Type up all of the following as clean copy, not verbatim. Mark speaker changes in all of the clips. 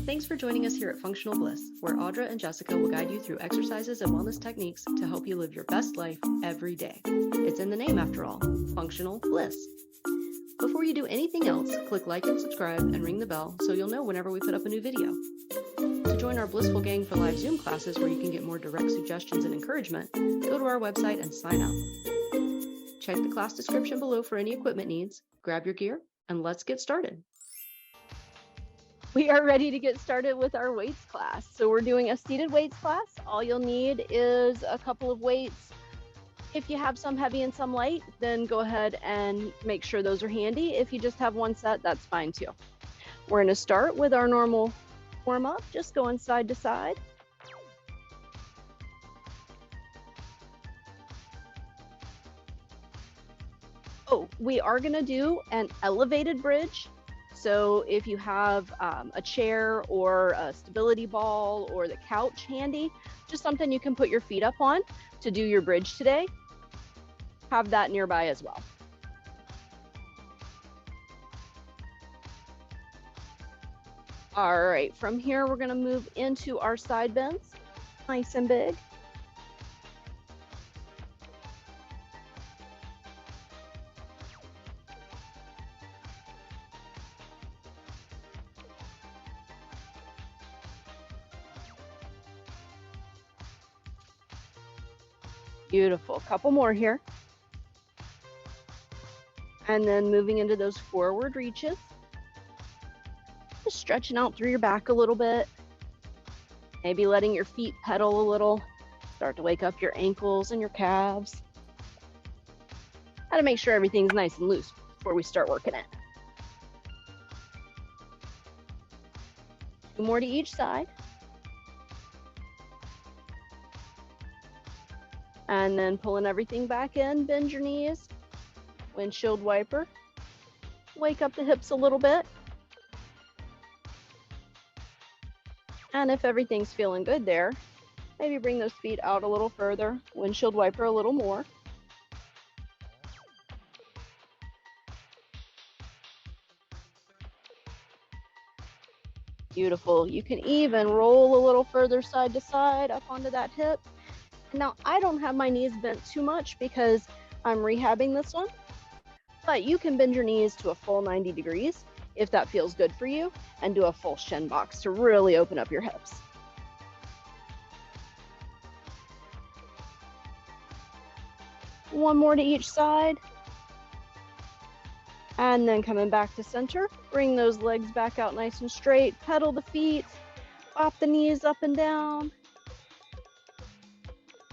Speaker 1: Thanks for joining us here at Functional Bliss, where Audra and Jessica will guide you through exercises and wellness techniques to help you live your best life every day. It's in the name after all, Functional Bliss. Before you do anything else, click like and subscribe and ring the bell so you'll know whenever we put up a new video. To join our Blissful Gang for live Zoom classes where you can get more direct suggestions and encouragement, go to our website and sign up. Check the class description below for any equipment needs, grab your gear, and let's get started.
Speaker 2: We are ready to get started with our weights class. So we're doing a seated weights class. All you'll need is a couple of weights. If you have some heavy and some light, then go ahead and make sure those are handy. If you just have one set, that's fine too. We're gonna start with our normal warm up, just going side to side. Oh, we are gonna do an elevated bridge. So if you have a chair or a stability ball or the couch handy, just something you can put your feet up on to do your bridge today, have that nearby as well. All right, from here, we're gonna move into our side bends, nice and big. Beautiful, couple more here. And then moving into those forward reaches. Just stretching out through your back a little bit. Maybe letting your feet pedal a little. Start to wake up your ankles and your calves. Got to make sure everything's nice and loose before we start working it. 2 more to each side. And then pulling everything back in, bend your knees, windshield wiper, wake up the hips a little bit. And if everything's feeling good there, maybe bring those feet out a little further, windshield wiper a little more. Beautiful. You can even roll a little further side to side up onto that hip. Now, I don't have my knees bent too much because I'm rehabbing this one, but you can bend your knees to a full 90 degrees if that feels good for you, and do a full shin box to really open up your hips. One more to each side. And then coming back to center, bring those legs back out nice and straight, pedal the feet, pop the knees up and down.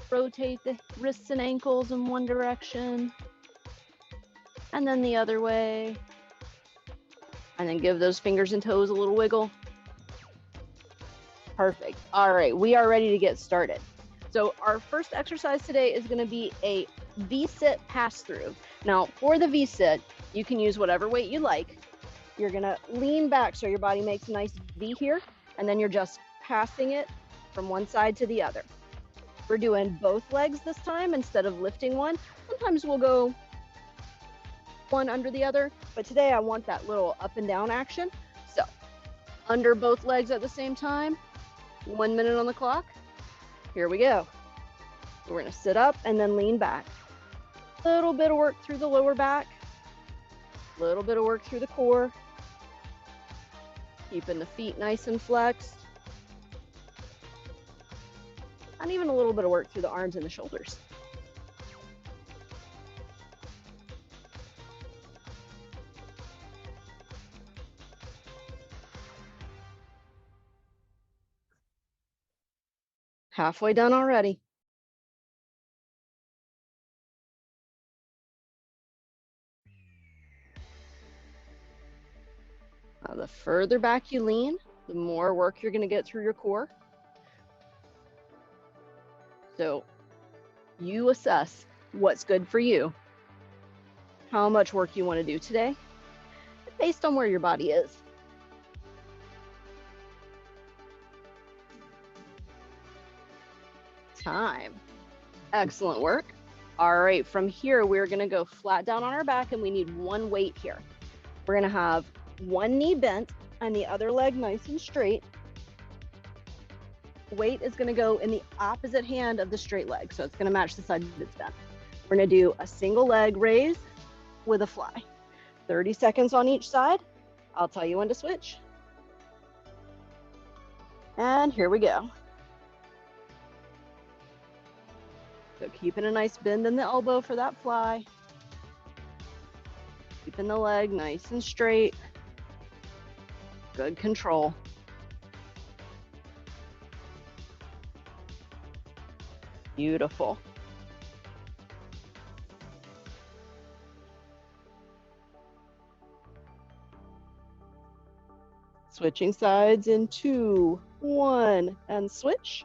Speaker 2: Rotate the wrists and ankles in one direction and then the other way, and then give those fingers and toes a little wiggle. Perfect. All right, we are ready to get started. So our first exercise today is going to be a V-sit pass-through. Now for the V-sit, you can use whatever weight you like. You're going to lean back so your body makes a nice V here, and then you're just passing it from one side to the other. We're doing both legs this time instead of lifting one. Sometimes we'll go one under the other, but today I want that little up and down action. So under both legs at the same time, 1 minute on the clock. Here we go. We're gonna sit up and then lean back. A little bit of work through the lower back, a little bit of work through the core, keeping the feet nice and flexed. And even a little bit of work through the arms and the shoulders. Halfway done already. Now, the further back you lean, the more work you're going to get through your core. So you assess what's good for you, how much work you want to do today, based on where your body is. Time. Excellent work. All right, from here, we're gonna go flat down on our back and we need one weight here. We're gonna have one knee bent and the other leg nice and straight. weight is going to go in the opposite hand of the straight leg. So it's going to match the side that's bent. We're going to do a single leg raise with a fly. 30 seconds on each side. I'll tell you when to switch. And here we go. So keeping a nice bend in the elbow for that fly. Keeping the leg nice and straight. Good control. Beautiful. Switching sides in 2, 1, and switch.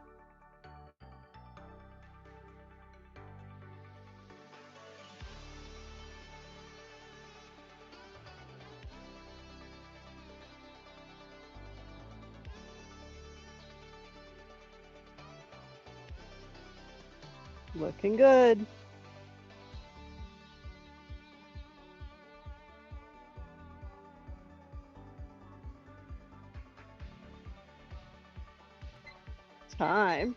Speaker 2: Looking good. Time.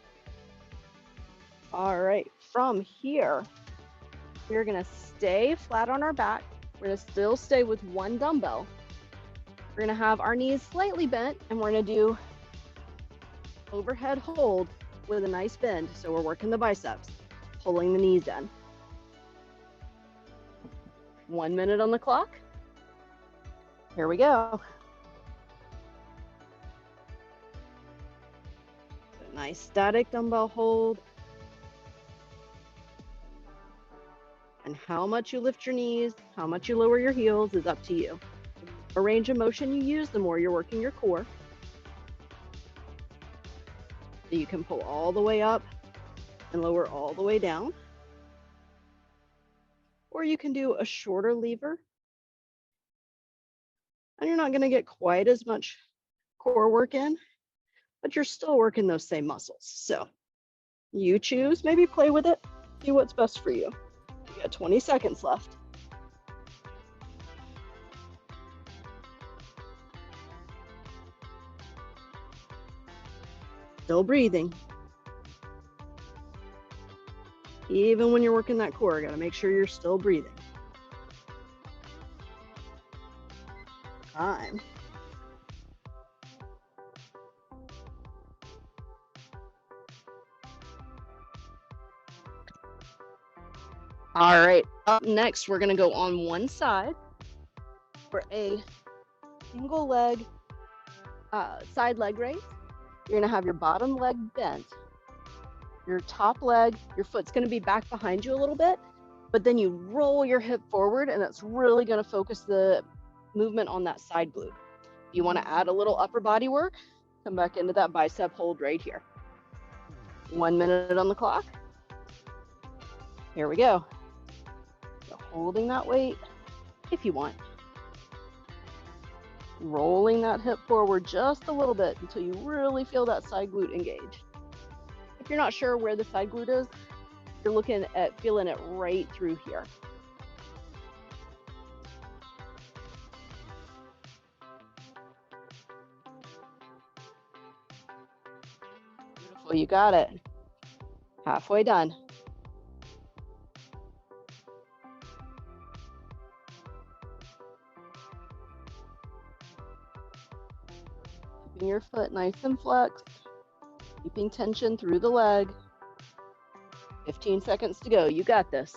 Speaker 2: All right, from here, we're gonna stay flat on our back. We're gonna still stay with one dumbbell. We're gonna have our knees slightly bent, and we're gonna do overhead hold with a nice bend. So we're working the biceps, pulling the knees in. 1 minute on the clock. Here we go. Nice static dumbbell hold. And how much you lift your knees, how much you lower your heels is up to you. The more range of motion you use, the more you're working your core. So you can pull all the way up and lower all the way down. Or you can do a shorter lever. And you're not going to get quite as much core work in, but you're still working those same muscles. So you choose, maybe play with it, do what's best for you. You got 20 seconds left. Still breathing. Even when you're working that core, got to make sure you're still breathing. Time. All right, up next, we're gonna go on one side for a single leg, side leg raise. You're gonna have your bottom leg bent, your top leg, your foot's gonna be back behind you a little bit, but then you roll your hip forward, and that's really gonna focus the movement on that side glute. If you wanna add a little upper body work, come back into that bicep hold right here. 1 minute on the clock. Here we go. So holding that weight if you want. Rolling that hip forward just a little bit until you really feel that side glute engage. If you're not sure where the side glute is, you're looking at feeling it right through here. Beautiful, you got it. Halfway done. Keeping your foot nice and flexed, keeping tension through the leg. 15 seconds to go. You got this.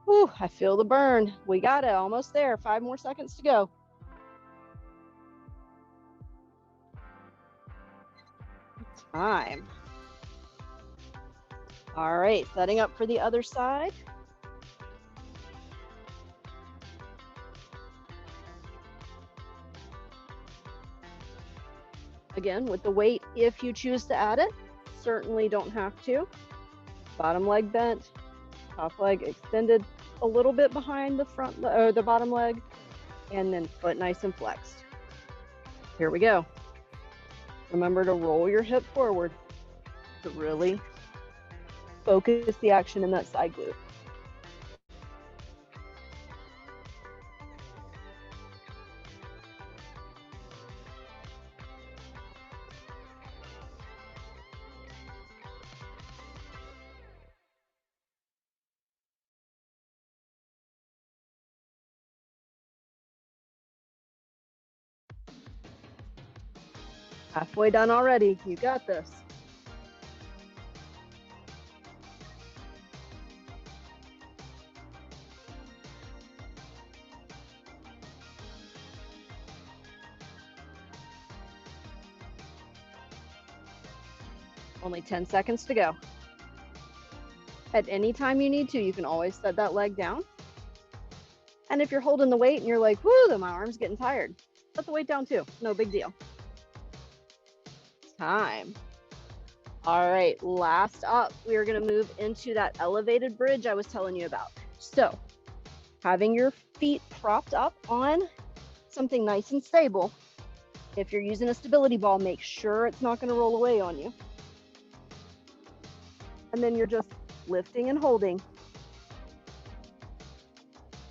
Speaker 2: Whew, I feel the burn. We got it. Almost there. 5 more seconds to go. Time. All right, setting up for the other side. Again, with the weight, if you choose to add it, certainly don't have to. Bottom leg bent, top leg extended a little bit behind the front or the bottom leg, and then foot nice and flexed. Here we go. Remember to roll your hip forward to really focus the action in that side glute. Halfway done already. You got this. Only 10 seconds to go. At any time you need to, you can always set that leg down. And if you're holding the weight and you're like, whoo, my arm's getting tired, put the weight down too. No big deal. Time. All right, last up, we are going to move into that elevated bridge I was telling you about. So having your feet propped up on something nice and stable. If you're using a stability ball, make sure it's not going to roll away on you. And then you're just lifting and holding,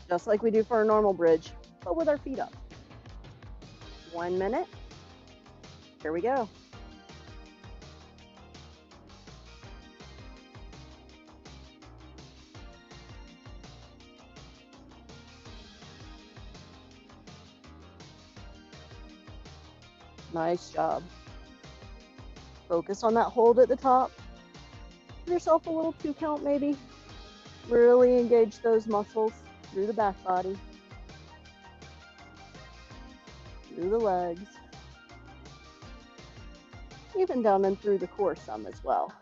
Speaker 2: just like we do for a normal bridge, but with our feet up. 1 minute. Here we go. Nice job. Focus on that hold at the top. Give yourself a little 2 count maybe. Really engage those muscles through the back body, through the legs, even down and through the core some as well.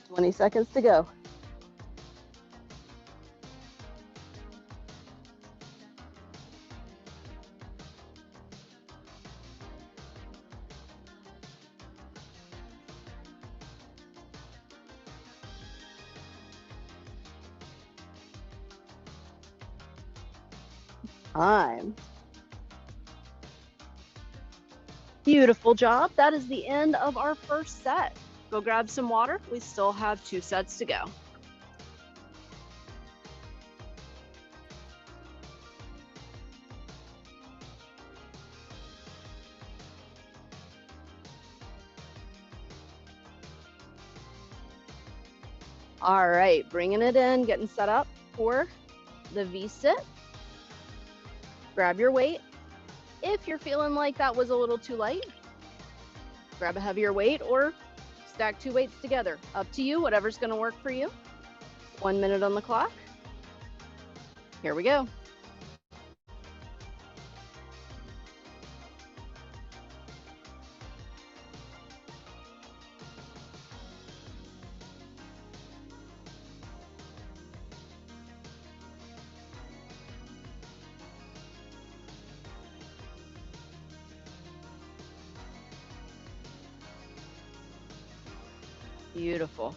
Speaker 2: 20 seconds to go. Time. Beautiful job. That is the end of our first set. Go grab some water. We still have 2 sets to go. All right, bringing it in, getting set up for the V-sit. Grab your weight. If you're feeling like that was a little too light, grab a heavier weight or stack 2 weights together. Up to you, whatever's going to work for you. 1 minute on the clock. Here we go. Beautiful.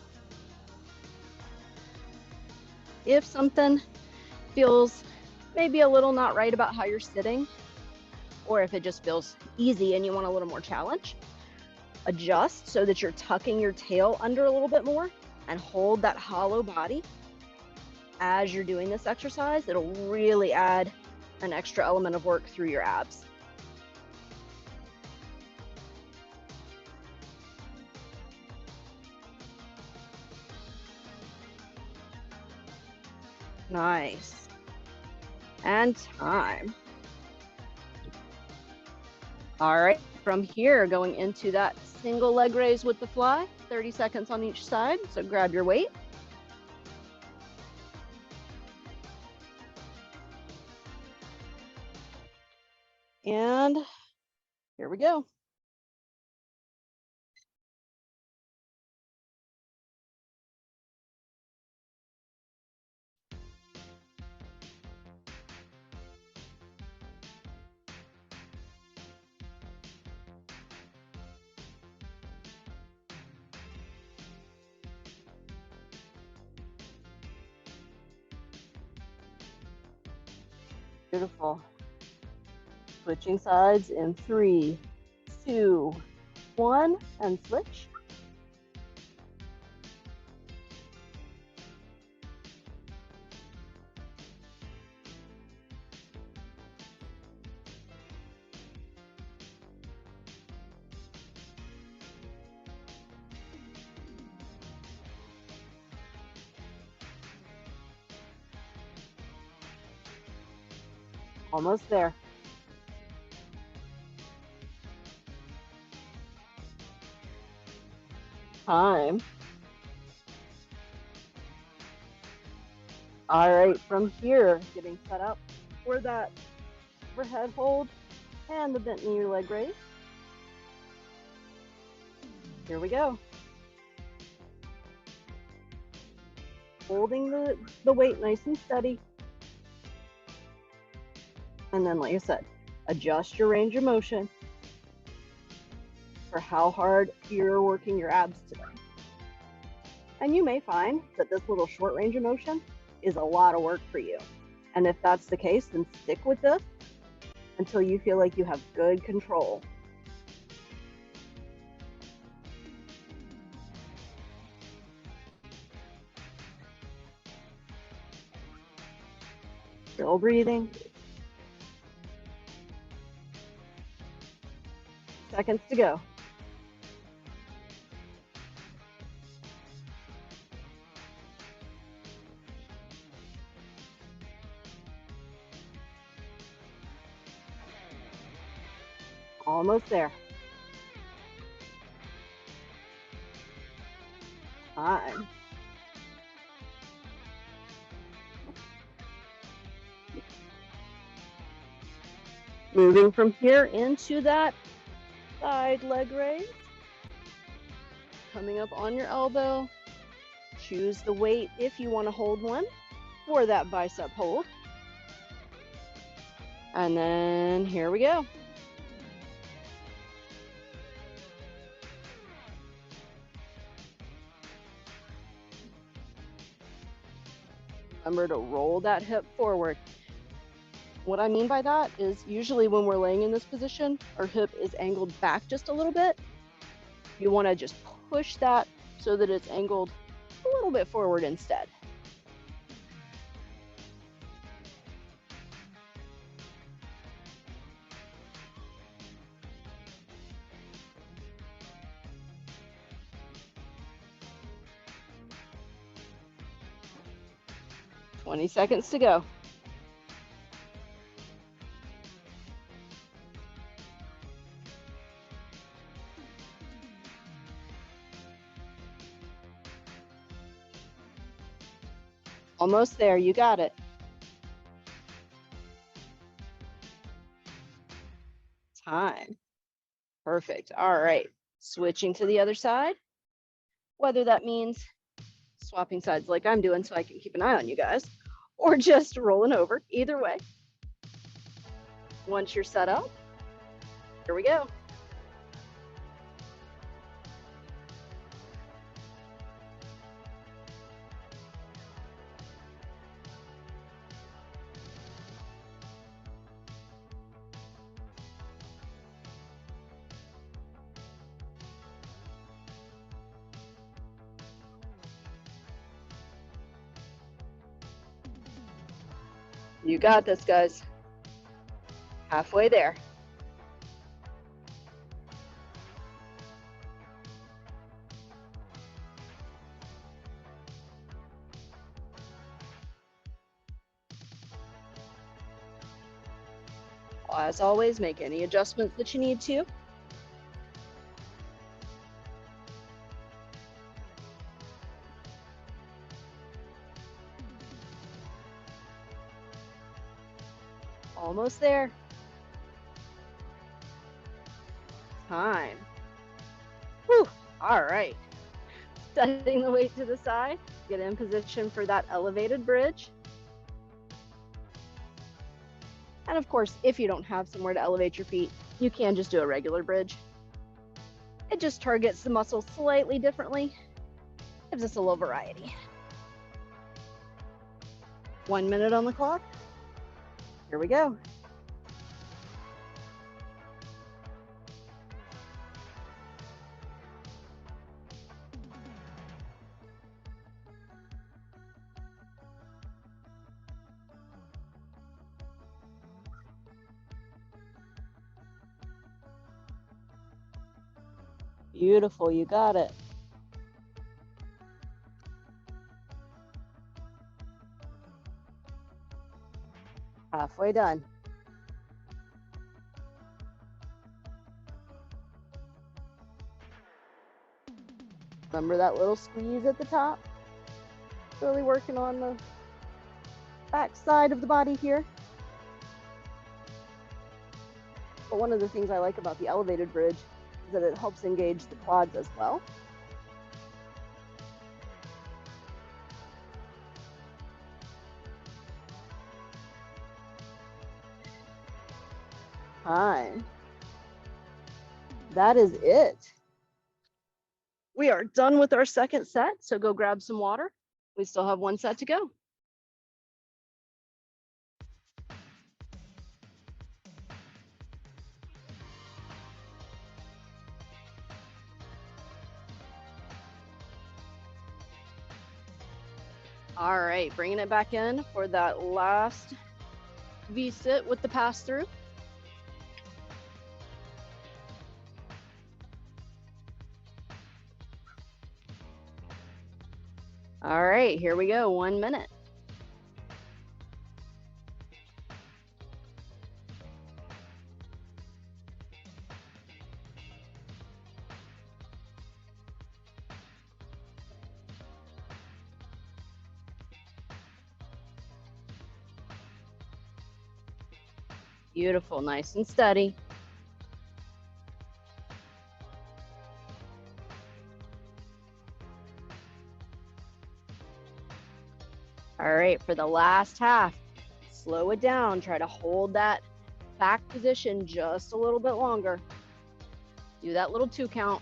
Speaker 2: If something feels maybe a little not right about how you're sitting, or if it just feels easy and you want a little more challenge, adjust so that you're tucking your tail under a little bit more and hold that hollow body as you're doing this exercise. It'll really add an extra element of work through your abs. Nice. And time. All right, from here, going into that single leg raise with the fly, 30 seconds on each side. So grab your weight. And here we go. Beautiful. Switching sides in 3, 2, 1, and switch. Almost there. Time. All right, from here, getting set up for that overhead hold and the bent knee or leg raise. Here we go. Holding the weight nice and steady. And then, like I said, adjust your range of motion for how hard you're working your abs today. And you may find that this little short range of motion is a lot of work for you. And if that's the case, then stick with this until you feel like you have good control. Still breathing. Seconds to go. Almost there. Time. Moving from here into that side leg raise. Coming up on your elbow. Choose the weight if you want to hold one for that bicep hold. And then here we go. Remember to roll that hip forward. What I mean by that is usually when we're laying in this position, our hip is angled back just a little bit. You want to just push that so that it's angled a little bit forward instead. "20 seconds to go. Almost there, you got it. Time. Perfect. All right, switching to the other side. Whether that means swapping sides like I'm doing so I can keep an eye on you guys, or just rolling over, either way. Once you're set up, here we go. You got this, guys. Halfway there. As always, make any adjustments that you need to. Almost there. Time. Whew. All right. Setting the weight to the side. Get in position for that elevated bridge. And of course, if you don't have somewhere to elevate your feet, you can just do a regular bridge. It just targets the muscle slightly differently. Gives us a little variety. 1 minute on the clock. Here we go. Beautiful, you got it. Halfway done. Remember that little squeeze at the top? Really working on the back side of the body here. But one of the things I like about the elevated bridge is that it helps engage the quads as well. Time. That is it. We are done with our second set, so go grab some water. We still have one set to go. All right, bringing it back in for that last V-sit with the pass-through. All right, here we go, 1 minute. Beautiful, nice and steady. All right, for the last half, slow it down. Try to hold that back position just a little bit longer. Do that little 2 count.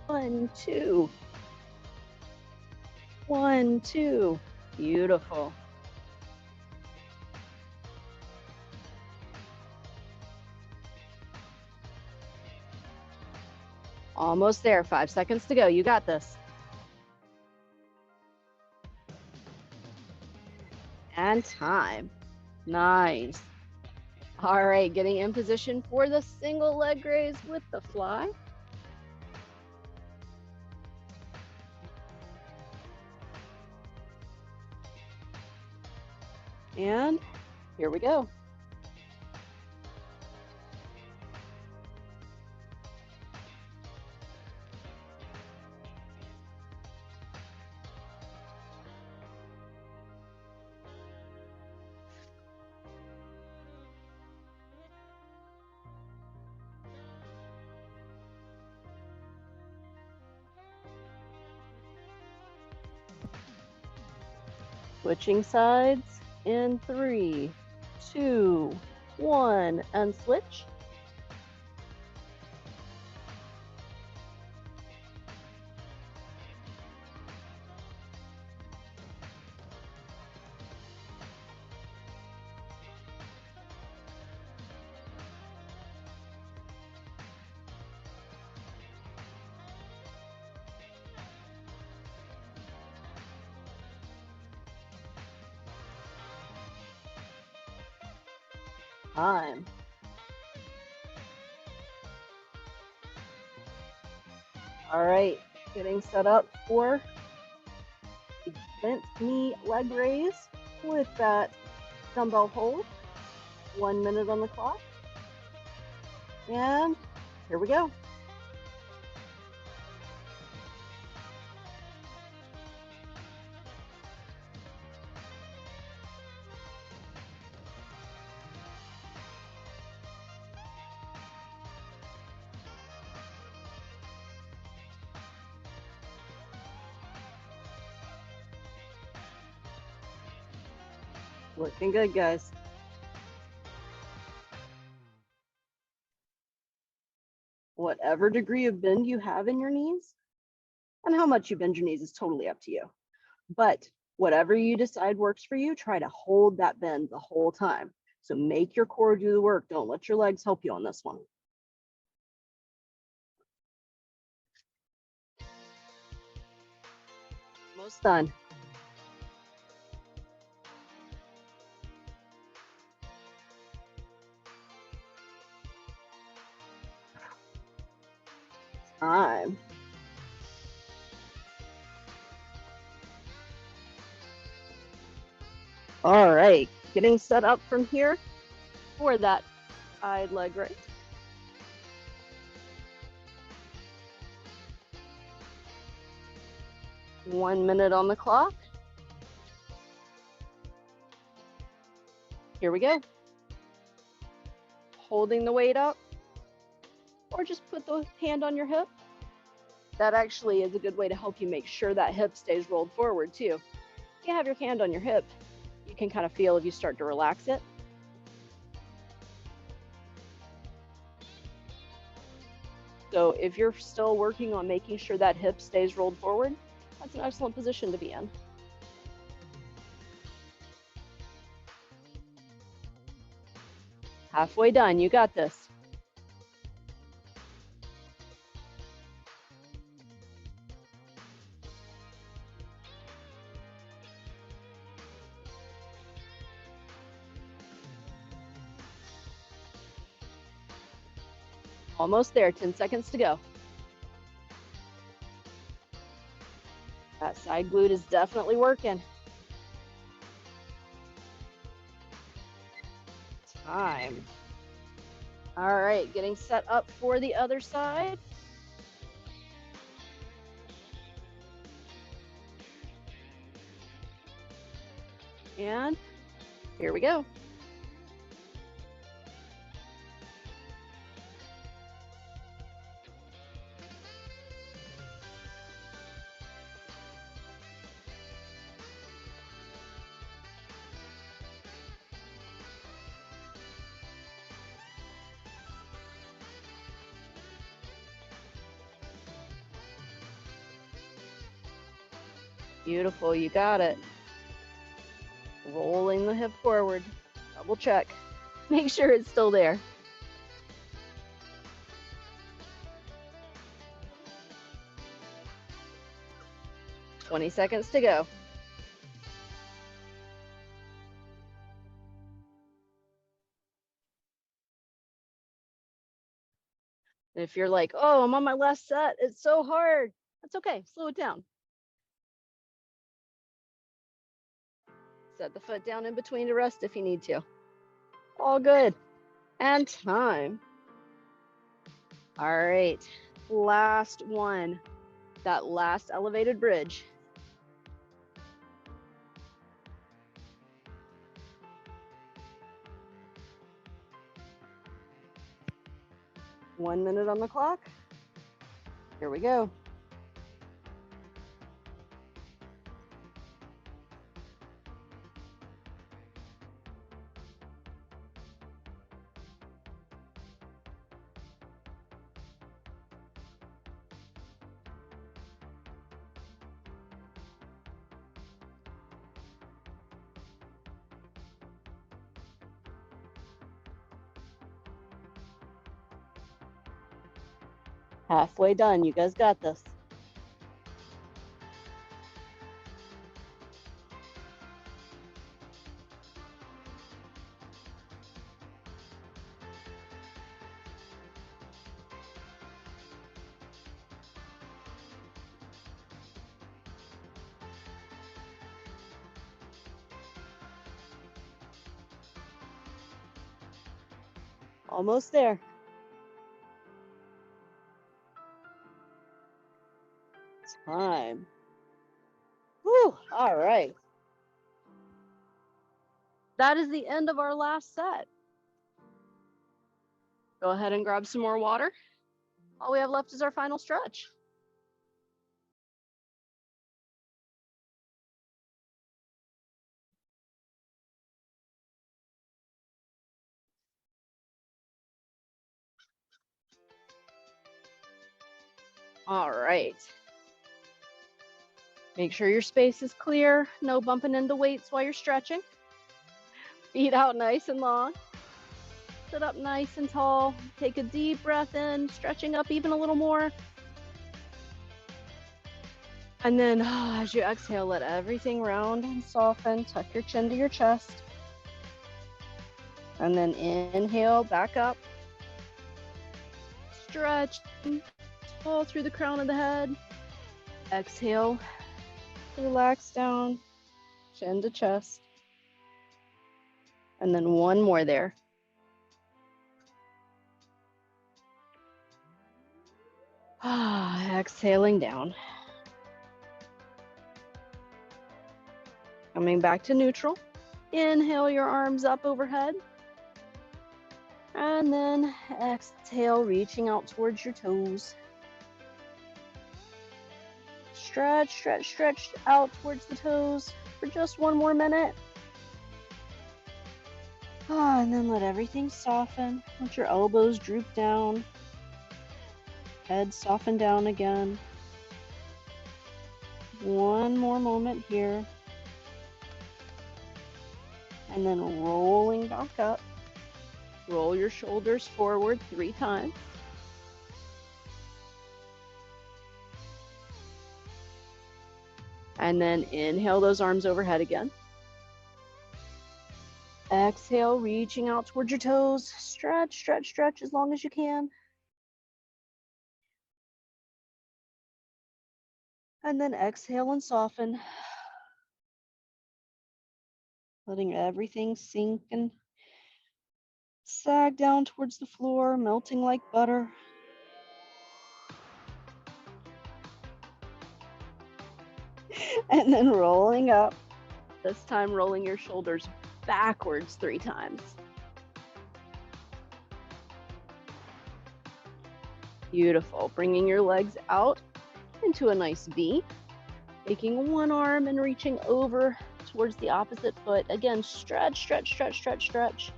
Speaker 2: 1, 2. 1, 2. Beautiful. Almost there, 5 seconds to go. You got this. And time. Nice. All right, getting in position for the single leg raise with the fly. And here we go. Switching sides in 3, 2, 1, and switch. Time. All right, getting set up for the bent knee leg raise with that dumbbell hold. 1 minute on the clock. And here we go. Looking good, guys. Whatever degree of bend you have in your knees, and how much you bend your knees is totally up to you. But whatever you decide works for you, try to hold that bend the whole time. So make your core do the work. Don't let your legs help you on this one. Almost done. Time. All right, getting set up from here for that side leg raise. 1 minute on the clock. Here we go. Holding the weight up, or just put the hand on your hip. That actually is a good way to help you make sure that hip stays rolled forward too. If you have your hand on your hip, you can kind of feel if you start to relax it. So if you're still working on making sure that hip stays rolled forward, that's an excellent position to be in. Halfway done, you got this. Almost there, 10 seconds to go. That side glute is definitely working. Time. All right, getting set up for the other side. And here we go. Beautiful, you got it. Rolling the hip forward. Double check. Make sure it's still there. "20 seconds to go. And if you're like, oh, I'm on my last set, it's so hard. That's okay, slow it down. Set the foot down in between to rest if you need to. All good. And time. All right, last one. That last elevated bridge. "1 minute on the clock. Here we go. Halfway done, you guys got this. Almost there. Time. Whew, all right. That is the end of our last set. Go ahead and grab some more water. All we have left is our final stretch. All right. Make sure your space is clear. No bumping into weights while you're stretching. Feet out nice and long. Sit up nice and tall. Take a deep breath in, stretching up even a little more. And then as you exhale, let everything round and soften. Tuck your chin to your chest. And then inhale, back up. Stretch all through the crown of the head. Exhale, relax down, chin to chest. And then one more there. Exhaling down. Coming back to neutral. Inhale your arms up overhead. And then exhale, reaching out towards your toes. Stretch, stretch, stretch out towards the toes for just one more minute. And then let everything soften. Let your elbows droop down. Head soften down again. One more moment here. And then rolling back up. Roll your shoulders forward 3 times. And then inhale those arms overhead again. Exhale, reaching out towards your toes. Stretch, stretch, stretch as long as you can. And then exhale and soften. Letting everything sink and sag down towards the floor, melting like butter. And then rolling up. This time rolling your shoulders backwards 3 times. Beautiful. Bringing your legs out into a nice V. Taking one arm and reaching over towards the opposite foot. Again, stretch, stretch, stretch, stretch, stretch.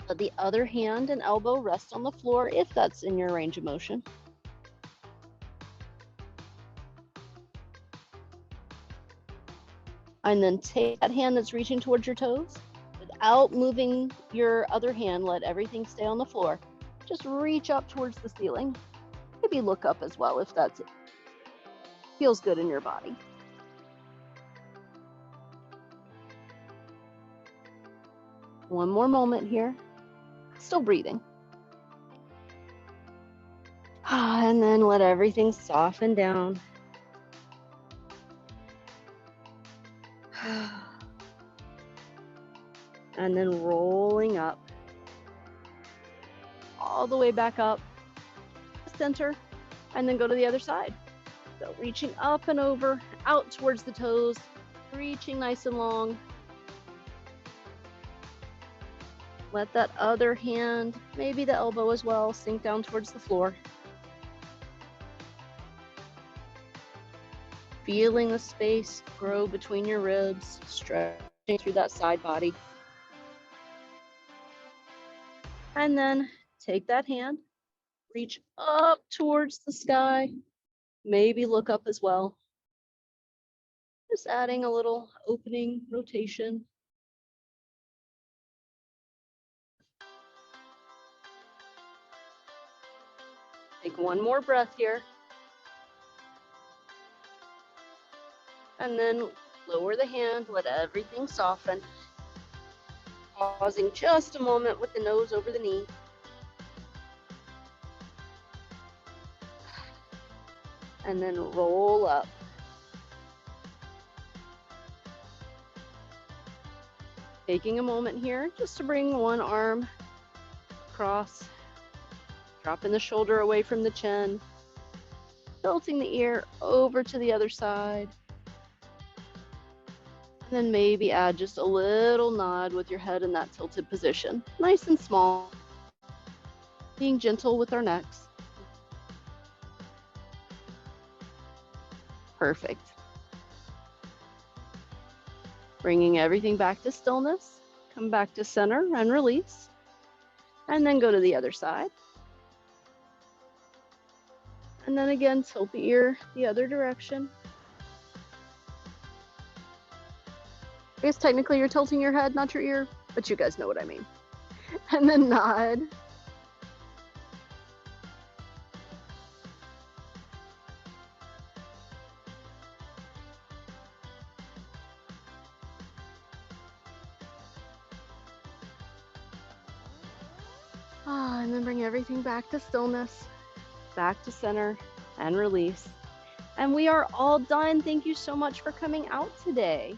Speaker 2: Let the other hand and elbow rest on the floor if that's in your range of motion. And then take that hand that's reaching towards your toes. Without moving your other hand, let everything stay on the floor. Just reach up towards the ceiling. Maybe look up as well if that feels good in your body. One more moment here. Still breathing. And then let everything soften down. And then rolling up. All the way back up. Center. And then go to the other side. So reaching up and over, out towards the toes. Reaching nice and long. Let that other hand, maybe the elbow as well, sink down towards the floor. Feeling the space grow between your ribs, stretching through that side body. And then take that hand, reach up towards the sky, maybe look up as well. Just adding a little opening rotation. Take one more breath here. And then lower the hand, let everything soften. Pausing just a moment with the nose over the knee. And then roll up. Taking a moment here just to bring one arm across, dropping the shoulder away from the chin, tilting the ear over to the other side. And then maybe add just a little nod with your head in that tilted position. Nice and small. Being gentle with our necks. Perfect. Bringing everything back to stillness. Come back to center and release. And then go to the other side. And then again, tilt the ear the other direction. I guess technically you're tilting your head, not your ear, but you guys know what I mean. And then nod. And then bring everything back to stillness, back to center, and release. And we are all done. Thank you so much for coming out today.